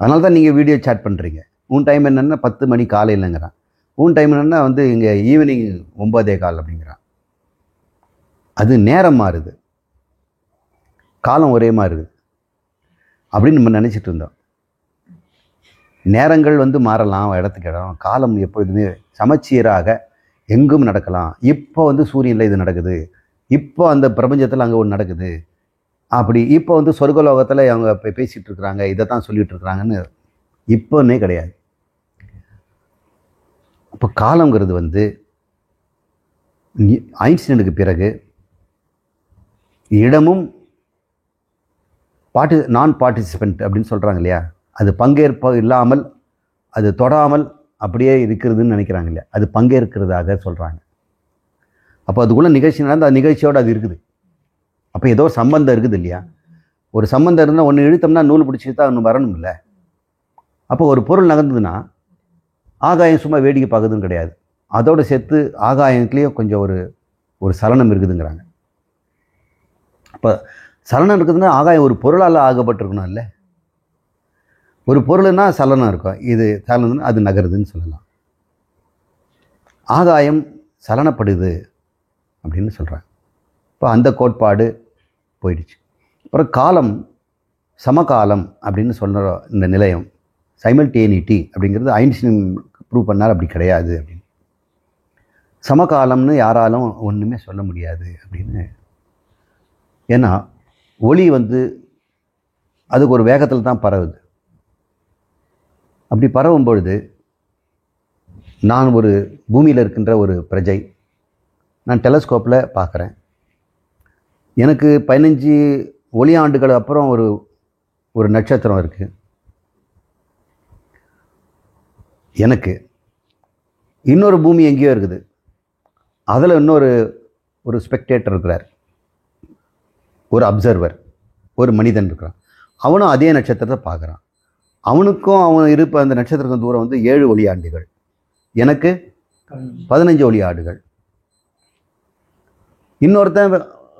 அதனால தான் நீங்கள் வீடியோ சேட் பண்ணுறீங்க. உன் டைம் என்னென்னா 10 மணி காலையிலங்கிறான், உன் டைம் என்னென்னா வந்து இங்கே ஈவினிங் 9:15 அப்படிங்கிறான். அது நேரம் மாறுது, காலம் ஒரே மாதிரி இருக்குது அப்படின்னு நம்ம நினச்சிட்டு இருந்தோம். நேரங்கள் வந்து மாறலாம் இடத்துக்கு இடம், காலம் எப்பொழுதுமே சமச்சீராக எங்கும் நடக்கலாம். இப்போ வந்து சூரியனில் இது நடக்குது, இப்போ அந்த பிரபஞ்சத்தில் அங்கே ஒன்று நடக்குது, அப்படி இப்போ வந்து சொர்க்கலோகத்தில் அவங்க பேசிகிட்டு இருக்கிறாங்க, இதை தான் சொல்லிகிட்டு இருக்கிறாங்கன்னு இப்போன்னே கிடையாது. இப்போ காலங்கிறது வந்து ஐன்ஸ்டீனுக்கு பிறகு இடமும் நான் பார்ட்டிசிபெண்ட் அப்படின்னு சொல்கிறாங்க இல்லையா, அது பங்கேற்பு இல்லாமல், அது தொடாமல் அப்படியே இருக்கிறதுன்னு நினைக்கிறாங்க இல்லையா, அது பங்கேற்கிறதாக சொல்கிறாங்க. அப்போ அதுக்குள்ளே நிகழ்ச்சி நடந்து அந்த நிகழ்ச்சியோடு அது இருக்குது. அப்போ ஏதோ ஒரு சம்பந்தம் இருக்குது இல்லையா, ஒரு சம்பந்தம் இருந்தால் ஒன்று இழுத்தோம்னா நூல் பிடிச்சி தான் ஒன்று வரணும் இல்லை. அப்போ ஒரு பொருள் நகர்ந்ததுன்னா ஆகாயம் சும்மா வேடிக்கை பார்க்குதுன்னு கிடையாது, அதோடு சேர்த்து ஆகாயத்துலேயும் கொஞ்சம் ஒரு சலனம் இருக்குதுங்கிறாங்க. அப்போ சலனம் இருக்குதுன்னா ஆகாயம் ஒரு பொருளால் ஆகப்பட்டிருக்கணும் இல்லை, ஒரு பொருள்னா சலனம் இருக்கும், இது சலனம்னா அது நகருதுன்னு சொல்லலாம். ஆகாயம் சலனப்படுது அப்படின்னு சொல்கிறாங்க. இப்போ அந்த கோட்பாடு போயிடுச்சு. அப்புறம் காலம் சமகாலம் அப்படின்னு சொல்கிற இந்த நிலையம், சைமல்டேனிட்டி அப்படிங்கிறது ஐன்ஸ்டீன் ப்ரூவ் பண்ணார், அப்படி கிடையாது அப்படின்னு. சமகாலம்னு யாராலும் ஒன்றுமே சொல்ல முடியாது அப்படின்னு. ஏன்னா ஒளி வந்து அதுக்கு ஒரு வேகத்தில் தான் பரவுது. அப்படி பரவும் பொழுது நான் ஒரு பூமியில் இருக்கின்ற ஒரு பிரஜை, நான் டெலஸ்கோப்பில் பார்க்குறேன், எனக்கு 15 ஒளியாண்டுகள் அப்புறம் ஒரு நட்சத்திரம் இருக்குது. எனக்கு இன்னொரு பூமி எங்கேயோ இருக்குது, அதில் ஒரு ஸ்பெக்டேட்டர் இருக்கிறார், ஒரு அப்சர்வர், ஒரு மனிதன் இருக்கிறான். அவனும் அதே நட்சத்திரத்தை பார்க்குறான். அவனுக்கும் அவன் இருப்ப அந்த நட்சத்திரத்துக்கும் தூரம் வந்து 7 ஒளியாண்டுகள், எனக்கு 15 ஒளியாண்டுகள். இன்னொருத்தன்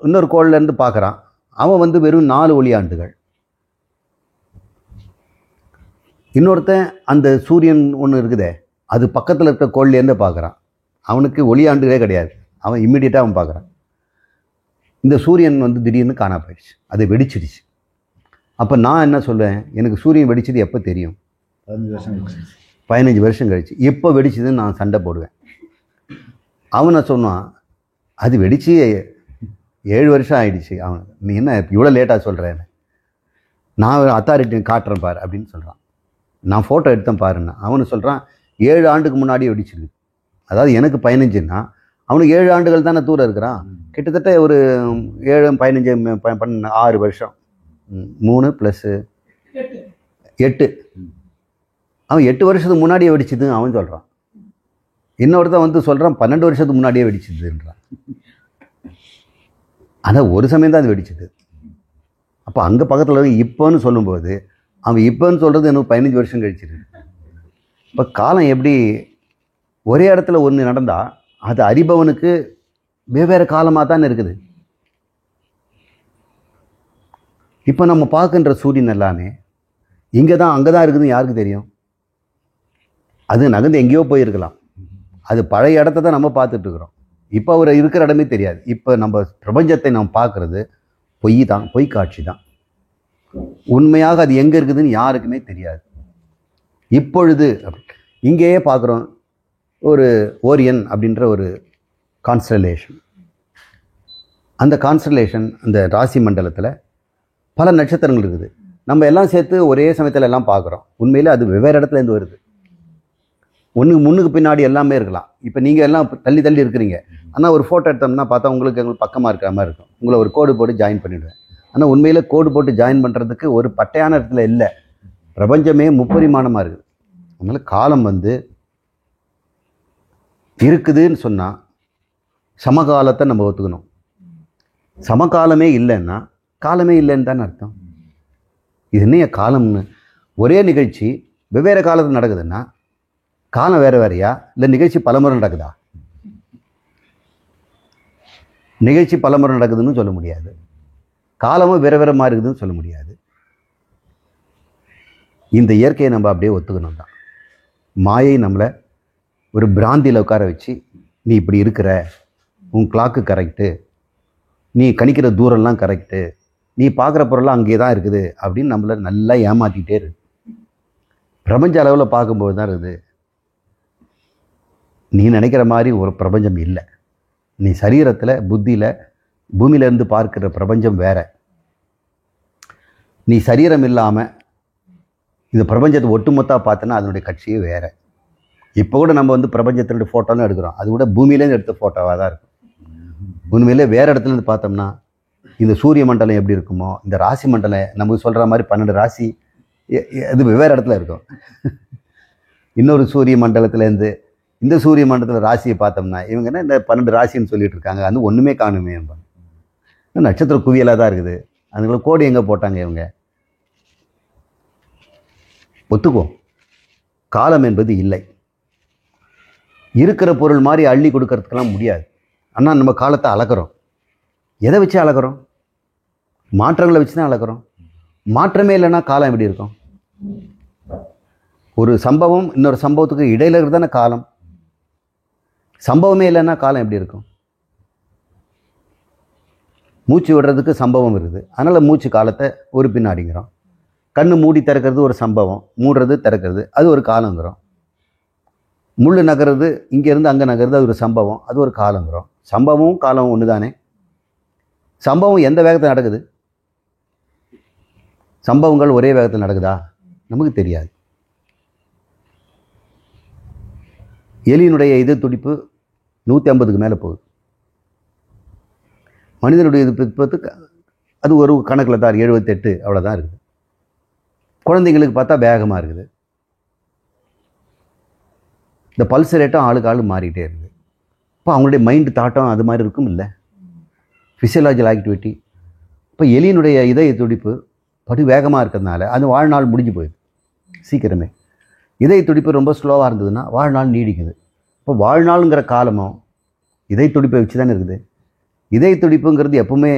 இன்னொரு கோள்லேருந்து பார்க்குறான், அவன் வந்து வெறும் 4 ஒளியாண்டுகள். இன்னொருத்தன் அந்த சூரியன் ஒன்று இருக்குதே, அது பக்கத்தில் இருக்க கோள்லேருந்து பார்க்குறான், அவனுக்கு ஒளியாண்டுகளே கிடையாது, அவன் இம்மிடியட்டாக அவன் பார்க்குறான். இந்த சூரியன் வந்து திடீர்னு காணா போயிடுச்சு, அது வெடிச்சிடுச்சு. அப்போ நான் என்ன சொல்லுவேன், எனக்கு சூரியன் வெடிச்சது எப்போ தெரியும்? 15 வருஷம் கழிச்சு. எப்போ வெடிச்சதுன்னு நான் சண்டை போடுவேன். அவனை சொன்னான், அது வெடிச்சு 7 வருஷம் ஆயிடுச்சு. அவன், நீ என்ன இவ்வளோ லேட்டாக சொல்கிறேன், நான் அத்தாரிட்டி காட்டுறேன் பாரு அப்படின்னு சொல்கிறான். நான் ஃபோட்டோ எடுத்தேன் பாருன்னா அவனு சொல்கிறான் 7 ஆண்டுக்கு முன்னாடியே வெடிச்சிருக்கு. அதாவது எனக்கு 15ன்னா அவனுக்கு 7 ஆண்டுகள் தானே தூரம் இருக்கிறான். கிட்டத்தட்ட ஒரு 7 15 6 வருஷம், 3 + 8, அவன் 8 வருஷத்துக்கு முன்னாடியே வெடிச்சது அவன் சொல்கிறான். இன்னொருத்தன் வந்து சொல்கிறான் 12 வருஷத்துக்கு முன்னாடியே வெடிச்சதுன்றான். ஆனால் ஒரு சமயம் தான் அது வெடிச்சது. அப்போ அங்கே பக்கத்தில் இப்போன்னு சொல்லும்போது அவன் இப்போன்னு சொல்கிறது எனக்கு 15 வருஷம் கழிச்சிருக்கு. இப்போ காலம் எப்படி ஒரே இடத்துல ஒன்று நடந்தால் அது அறிபவனுக்கு வெவ்வேறு காலமாக தான் இருக்குது. இப்போ நம்ம பார்க்கின்ற சூரியன் எல்லாமே இங்கே தான் அங்கே தான் இருக்குதுன்னு யாருக்கு தெரியும்? அது நகர்ந்து எங்கேயோ போயிருக்கலாம். அது பழைய இடத்த தான் நம்ம பார்த்துட்டு இருக்கிறோம். இப்போ அவர் இருக்கிற இடமே தெரியாது. இப்போ நம்ம பிரபஞ்சத்தை நம்ம பார்க்குறது பொய் தான், பொய் காட்சி தான். உண்மையாக அது எங்கே இருக்குதுன்னு யாருக்குமே தெரியாது. இப்பொழுது இங்கேயே பார்க்குறோம் ஒரு ஓரியன் அப்படின்ற ஒரு கான்ஸ்டலேஷன். அந்த கான்ஸ்டலேஷன் அந்த ராசி மண்டலத்தில் பல நட்சத்திரங்கள் இருக்குது. நம்ம எல்லாம் சேர்த்து ஒரே சமயத்தில் எல்லாம் பார்க்குறோம். உண்மையில் அது வெவ்வேறு இடத்துலேருந்து வருது. முன்னுக்கு பின்னாடி எல்லாமே இருக்கலாம். இப்போ நீங்கள் எல்லாம் தள்ளி தள்ளி இருக்கிறீங்க. ஆனால் ஒரு ஃபோட்டோ எடுத்தோம்னா பார்த்தா எங்களுக்கு பக்கமாக இருக்கிற மாதிரி இருக்கும். உங்களை ஒரு கோடு போட்டு ஜாயின் பண்ணிவிடுவேன். ஆனால் உண்மையில் கோடு போட்டு ஜாயின் பண்ணுறதுக்கு ஒரு பட்டையான இடத்துல இல்லை. பிரபஞ்சமே முப்பரிமாணமாக இருக்குது. அதனால் காலம் இருக்குதுன்னு சொன்னால் சமகாலத்தை நம்ம ஒத்துக்கணும். சமகாலமே இல்லைன்னா காலமே இல்லைன்னு தானே அர்த்தம். இது என்ன காலம்னு? ஒரே நிகழ்ச்சி வெவ்வேறு காலத்தில் நடக்குதுன்னா காலம் வேறு வேறையா, இல்லை நிகழ்ச்சி பலமுறை நடக்குதா? நிகழ்ச்சி பலமுறை நடக்குதுன்னு சொல்ல முடியாது. காலமும் வேறு வேறு மாதிரி இருக்குதுன்னு சொல்ல முடியாது. இந்த இயற்கையை நம்ம அப்படியே ஒத்துக்கணும் தான். மாயை நம்மளை ஒரு பிராந்தியில் உட்கார வச்சு, நீ இப்படி இருக்கிற, உன் கிளாக்கு கரெக்டு, நீ கணிக்கிற தூரம்லாம் கரெக்டு, நீ பார்க்குற பொருள்லாம் அங்கே தான் இருக்குது அப்படின்னு நம்மளை நல்லா ஏமாற்றிக்கிட்டே இருக்கு. பிரபஞ்ச அளவில் பார்க்கும்போது தான் இருக்குது நீ நினைக்கிற மாதிரி ஒரு பிரபஞ்சம் இல்லை. நீ சரீரத்தில் புத்தியில் பூமியிலேருந்து பார்க்குற பிரபஞ்சம் வேற. நீ சரீரம் இல்லாமல் இந்த பிரபஞ்சத்தை ஒட்டுமொத்தாக பார்த்தோன்னா அதனுடைய கட்சியே வேறு. இப்போ கூட நம்ம பிரபஞ்சத்தினுடைய ஃபோட்டோலாம் எடுக்கிறோம். அது கூட பூமியிலேருந்து எடுத்த ஃபோட்டோவாக தான் இருக்கும். உண்மையிலே வேறு இடத்துலேருந்து பார்த்தோம்னா இந்த சூரிய மண்டலம் எப்படி இருக்குமோ, இந்த ராசி மண்டலம் நமக்கு சொல்கிற மாதிரி 12 ராசி அது வெவ்வேறு இடத்துல இருக்கும். இன்னொரு சூரிய மண்டலத்துலேருந்து இந்த சூரிய மண்டலத்தில் ராசியை பார்த்தோம்னா இவங்க என்ன இந்த 12 ராசின்னு சொல்லிட்டு இருக்காங்க, அது ஒன்றுமே காணுமே என்பாங்க. நட்சத்திர குவியலாக தான் இருக்குது. அதுக்குள்ள கோடி எங்கே போட்டாங்க இவங்க? ஒத்துக்கோ, காலம் என்பது இல்லை. இருக்கிற பொருள் மாதிரி அள்ளி கொடுக்கறதுக்கெல்லாம் முடியாது. ஆனால் நம்ம காலத்தை அளக்கிறோம். எதை வச்சு அளக்கிறோம்? மாற்றங்களை வச்சு தான் அளக்கிறோம். மாற்றமே இல்லைன்னா காலம் எப்படி இருக்கும்? ஒரு சம்பவம் இன்னொரு சம்பவத்துக்கு இடையில இருக்கிறதான காலம். சம்பவமே இல்லைன்னா காலம் எப்படி இருக்கும்? மூச்சு விடுறதுக்கு சம்பவம் இருக்குது, அதனால் மூச்சு காலத்தை ஒரு பின்னாடிங்கிறோம். கண்ணு மூடி திறக்கிறது ஒரு சம்பவம், மூடுறது திறக்கிறது அது ஒரு காலங்கிறோம். முள் நகர்றது இங்கேருந்து அங்கே நகர்றது அது ஒரு சம்பவம், அது ஒரு காலங்கிறோம். சம்பவமும் காலமும் ஒன்று தானே. சம்பவம் எந்த வேகத்தில் நடக்குது? சம்பவங்கள் ஒரே வேகத்தில் நடக்குதா? நமக்கு தெரியாது. எலியினுடைய இது துடிப்பு 150க்கு மேலே போகுது. மனிதனுடைய இது துடிப்பு அது ஒரு கணக்கில் தான் 78 அவ்வளோதான் இருக்குது. குழந்தைங்களுக்கு பார்த்தா வேகமாக இருக்குது. இந்த பல்ஸ் ரேட்டும் ஆளுக்கு ஆளு மாறிக்கிட்டே இருக்குது. இப்போ அவங்களுடைய மைண்டு தாட்டம் அது மாதிரி இருக்கும் இல்லை, ஃபிசியலாஜிக்கல் ஆக்டிவிட்டி. இப்போ எலியினுடைய இதய துடிப்பு படி வேகமாக இருக்கிறதுனால அது வாழ்நாள் முடிஞ்சு போயிடுது சீக்கிரமே. இதய துடிப்பு ரொம்ப ஸ்லோவாக இருந்ததுன்னா வாழ்நாள் நீடிக்குது. இப்போ வாழ்நாளுங்கிற காலமும் இதய துடிப்பை வச்சு தானே இருக்குது. இதய துடிப்புங்கிறது எப்பவுமே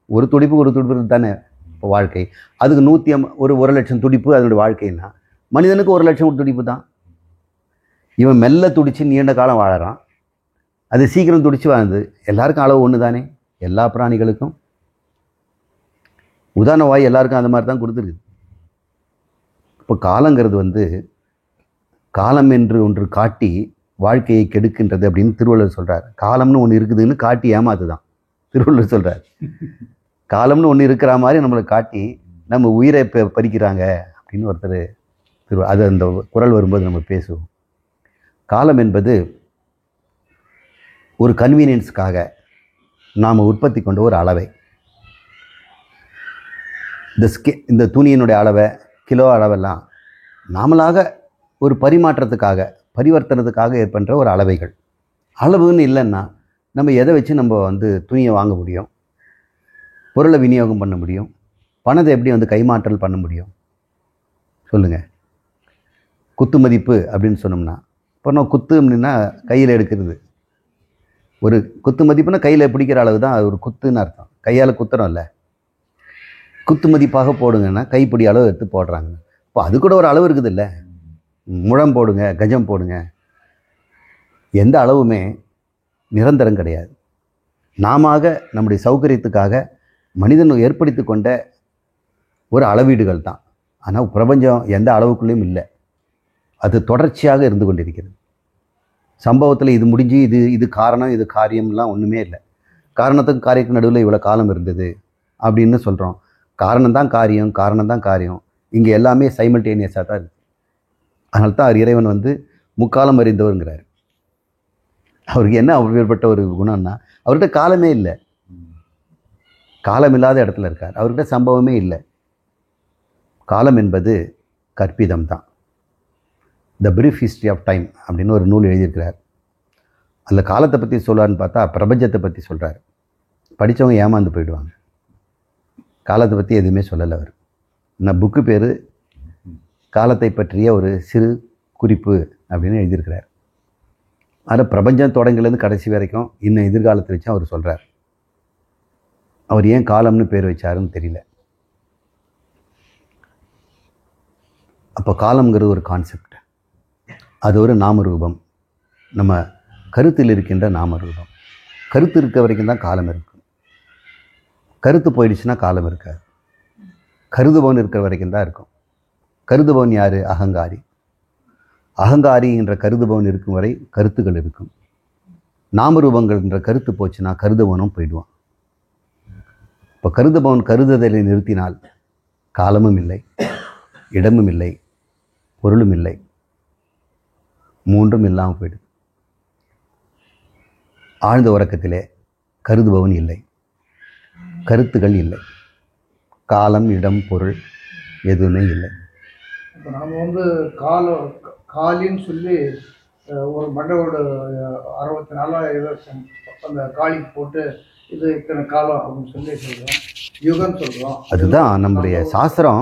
ஒரு துடிப்பு தானே இப்போ வாழ்க்கை. அதுக்கு 1 லட்சம் துடிப்பு அதனுடைய வாழ்க்கைன்னா மனிதனுக்கு 1 லட்சம் துடிப்பு தான். இவன் மெல்ல துடித்து நீண்ட காலம் வாழறான், அது சீக்கிரம் துடித்து வாழ்ந்து எல்லாருக்கும் அளவு ஒன்று தானே, எல்லா பிராணிகளுக்கும். உதாரண வாய் எல்லாருக்கும் அந்த மாதிரி தான் கொடுத்துருக்குது. இப்போ காலங்கிறது காலம் என்று ஒன்று காட்டி வாழ்க்கையை கெடுக்கின்றது அப்படின்னு திருவள்ளுவர் சொல்கிறார். காலம்னு ஒன்று இருக்குதுன்னு காட்டி ஏமாத்து தான் திருவள்ளுவர் சொல்கிறார். காலம்னு ஒன்று இருக்கிற மாதிரி நம்மளை காட்டி நம்ம உயிரை பறிக்கிறாங்க அப்படின்னு ஒருத்தர் அது அந்த குரல் வரும்போது நம்ம பேசுவோம். காலம் என்பது ஒரு கன்வீனியன்ஸுக்காக நாம் உற்பத்தி கொண்ட ஒரு அளவை. இந்த துணியினுடைய அளவை, கிலோ அளவெல்லாம் நாமளாக ஒரு பரிவர்த்தனத்துக்காக ஏற்படுற ஒரு அளவைகள். அளவுன்னு இல்லைன்னா நம்ம எதை வச்சு நம்ம துணியை வாங்க முடியும், பொருளை விநியோகம் பண்ண முடியும், பணத்தை எப்படி கைமாற்றல் பண்ண முடியும் சொல்லுங்கள். குத்து மதிப்பு அப்படின்னு சொன்னோம்னா, இப்போ நான் குத்து அப்படின்னா கையில் எடுக்கிறது. ஒரு குத்து மதிப்புன்னா கையில் பிடிக்கிற அளவு தான் அது ஒரு குத்துன்னு அர்த்தம். கையால் குத்துறோம் இல்லை, குத்து மதிப்பாக போடுங்கன்னா கைப்பிடி அளவு எடுத்து போடுறாங்க. இப்போ அது கூட ஒரு அளவு இருக்குது இல்லை. முழம் போடுங்க, கஜம் போடுங்க, எந்த அளவுமே நிரந்தரம் கிடையாது. நாம நம்முடைய சௌகரியத்துக்காக மனிதன் ஏற்படுத்தி கொண்ட ஒரு அளவீடுகள் தான். ஆனால் பிரபஞ்சம் எந்த அளவுக்குள்ளேயும் இல்லை. அது தொடர்ச்சியாக இருந்து கொண்டிருக்கிறது. சம்பவத்தில் இது முடிஞ்சு இது காரணம் இது காரியம்லாம் ஒன்றுமே இல்லை. காரணத்துக்கும் காரியத்துக்கு நடுவில் இவ்வளோ காலம் இருந்தது அப்படின்னு சொல்கிறோம். காரணம் தான் காரியம். இங்கே எல்லாமே சைமல்டேனியஸாக தான் இருக்குது. அதனால தான் இறைவன் முக்காலம் அறிந்தவருங்கிறார். அவருக்கு என்ன அப்பேற்பட்ட ஒரு குணம்னா, அவர்கிட்ட காலமே இல்லை. காலம் இல்லாத இடத்துல இருக்கார். அவர்கிட்ட சம்பவமே இல்லை. காலம் என்பது கற்பிதம் தான். த பிரீஃப் ஹிஸ்ட்ரி ஆஃப் டைம் அப்படின்னு ஒரு நூல் எழுதியிருக்கிறார். அதில் காலத்தை பற்றி சொல்கிறாருன்னு பார்த்தா பிரபஞ்சத்தை பற்றி சொல்கிறார். படித்தவங்க ஏமாந்து போயிடுவாங்க. காலத்தை பற்றி எதுவுமே சொல்லலை அவர். நான் புக்கு பேர் காலத்தை பற்றிய ஒரு சிறு குறிப்பு அப்படின்னு எழுதியிருக்கிறார். அதில் பிரபஞ்சம் தொடங்கிலேருந்து கடைசி வரைக்கும் இன்னும் எதிர்காலத்தை வச்சு அவர் சொல்கிறார். அவர் ஏன் காலம்னு பேர் வச்சாருன்னு தெரியல. அப்போ காலம்ங்கிறது ஒரு கான்செப்ட், அது ஒரு நாமரூபம், நம்ம கருத்தில் இருக்கின்ற நாமரூபம். கருத்து இருக்க வரைக்கும் தான் காலம் இருக்கும். கருத்து போயிடுச்சுன்னா காலம் இருக்காது. கருதுபவன் இருக்கிற வரைக்கும் தான் இருக்கும். கருதுபவன் யார்? அகங்காரி. அகங்காரி என்ற கருதுபவன் இருக்கும் வரை கருத்துக்கள் இருக்கும். நாமரூபங்கள் என்ற கருத்து போச்சுன்னா கருதுபவனும் போயிடுவான். இப்போ கருதுபவன் கருதுதலை நிறுத்தினால் காலமும் இல்லை, இடமும் இல்லை, பொருளும் இல்லை, மூன்றும் இல்லாமல் போயிடுது. ஆழ்ந்த உறக்கத்திலே கருதுபவன் இல்லை, கருத்துகள் இல்லை, காலம் இடம் பொருள் எதுவுமே இல்லை. இப்போ நாம் காலின்னு சொல்லி ஒரு மண்டவோட 64 அந்த காலிக்கு போட்டு இது இத்தனை காலம் அப்படின்னு சொல்லி சொல்கிறோம், யுகம் சொல்கிறோம். அதுதான் நம்முடைய சாஸ்திரம்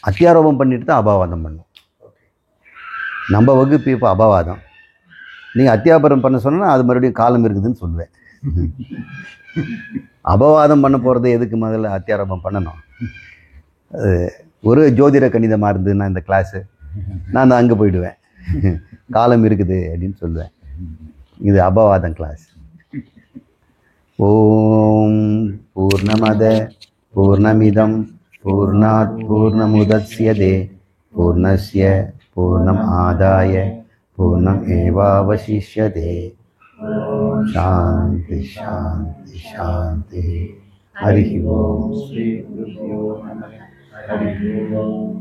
அத்தியாரோபம் பண்ணிட்டு தான் அபாவாதம் பண்ணும். நம்ம வகுப்பு இப்போ அபாவாதம். நீங்கள் அத்தியாபரம் பண்ண சொன்னால் அது மறுபடியும் காலம் இருக்குதுன்னு சொல்லுவேன். அபவாதம் பண்ண போகிறது எதுக்கு? முதல்ல அத்தியாரோபம் பண்ணணும். ஒரு ஜோதிட கணிதமாக இருந்ததுன்னா இந்த கிளாஸு நான் அங்கே போயிடுவேன், காலம் இருக்குது அப்படின்னு சொல்லுவேன். இது அபவாதம் கிளாஸ். ஓம் பூர்ணமத பூர்ணமிதம் பூர்ணாத் பூர்ணமுதச்யதே பூர்ணஸ்ய பூர்ணம் ஆதாய பூர்ணம் ஏவாவசிஷ்யதே. சாந்தி சாந்தி சாந்தி. ஹரி ஓம். ஸ்ரீ குருभ्यो நமः. ஹரி ஓம்.